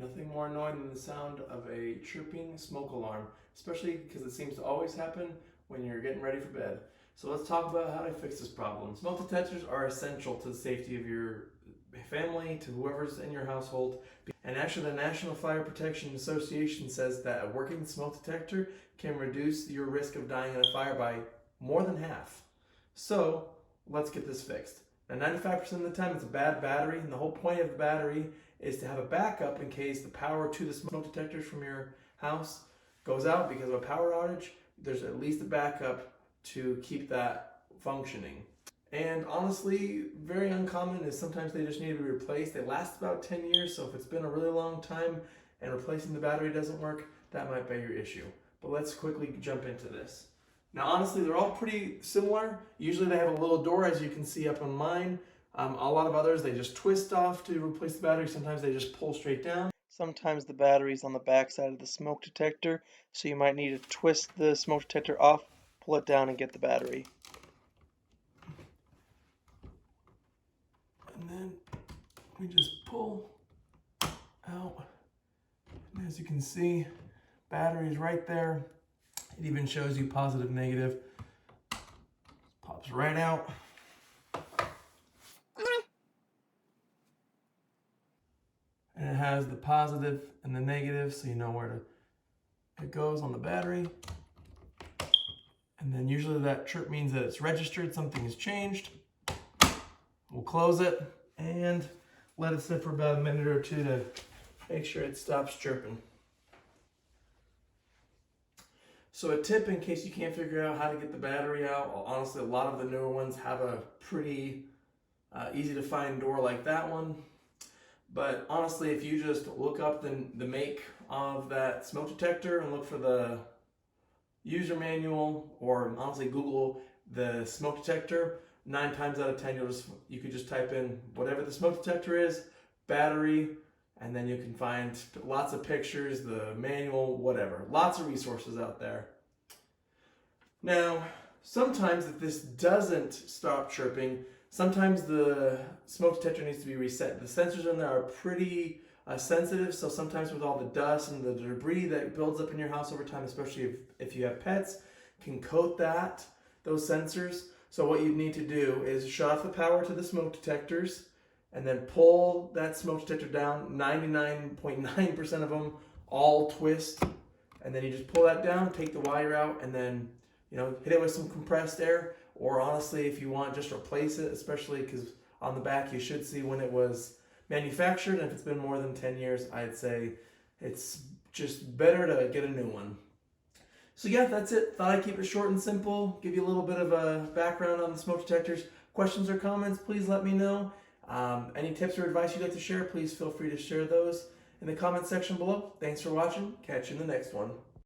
Nothing more annoying than the sound of a chirping smoke alarm, especially because it seems to always happen when you're getting ready for bed. So let's talk about how to fix this problem. Smoke detectors are essential to the safety of your family, to whoever's in your household. And actually the National Fire Protection Association says that a working smoke detector can reduce your risk of dying in a fire by more than half. So let's get this fixed. Now 95% of the time it's a bad battery, and the whole point of the battery is to have a backup in case the power to the smoke detectors from your house goes out because of a power outage. There's at least a backup to keep that functioning. And honestly, very uncommon is sometimes they just need to be replaced. They last about 10 years, so if it's been a really long time and replacing the battery doesn't work, that might be your issue. But let's quickly jump into this. Now honestly, they're all pretty similar. Usually they have a little door, as you can see up on mine. A lot of others, they just twist off to replace the battery. Sometimes they just pull straight down. Sometimes the battery's on the back side of the smoke detector, so you might need to twist the smoke detector off, pull it down, and get the battery. And then we just pull out. And as you can see, battery is right there. It even shows you positive, negative. Pops right out. And it has the positive and the negative, so you know where it goes on the battery. And then usually that chirp means that it's registered, something has changed. We'll close it and let it sit for about a minute or two to make sure it stops chirping. So a tip in case you can't figure out how to get the battery out, well, honestly a lot of the newer ones have a pretty easy to find door like that one. But honestly, if you just look up the make of that smoke detector and look for the user manual, or honestly Google the smoke detector, 9 times out of 10 you could just type in whatever the smoke detector is, battery, and then you can find lots of pictures, the manual, whatever. Lots of resources out there. Now, sometimes if this doesn't stop chirping, sometimes the smoke detector needs to be reset. The sensors in there are pretty sensitive, so sometimes with all the dust and the debris that builds up in your house over time, especially if you have pets, can coat those sensors. So what you need to do is shut off the power to the smoke detectors and then pull that smoke detector down. 99.9% of them all twist, and then you just pull that down, take the wire out, and then hit it with some compressed air. Or honestly, if you want, just replace it, especially because on the back you should see when it was manufactured, and if it's been more than 10 years, I'd say it's just better to get a new one. So yeah, that's it. Thought I'd keep it short and simple, give you a little bit of a background on the smoke detectors. Questions or comments, please let me know. Any tips or advice you'd like to share, please feel free to share those in the comment section below. Thanks for watching. Catch you in the next one.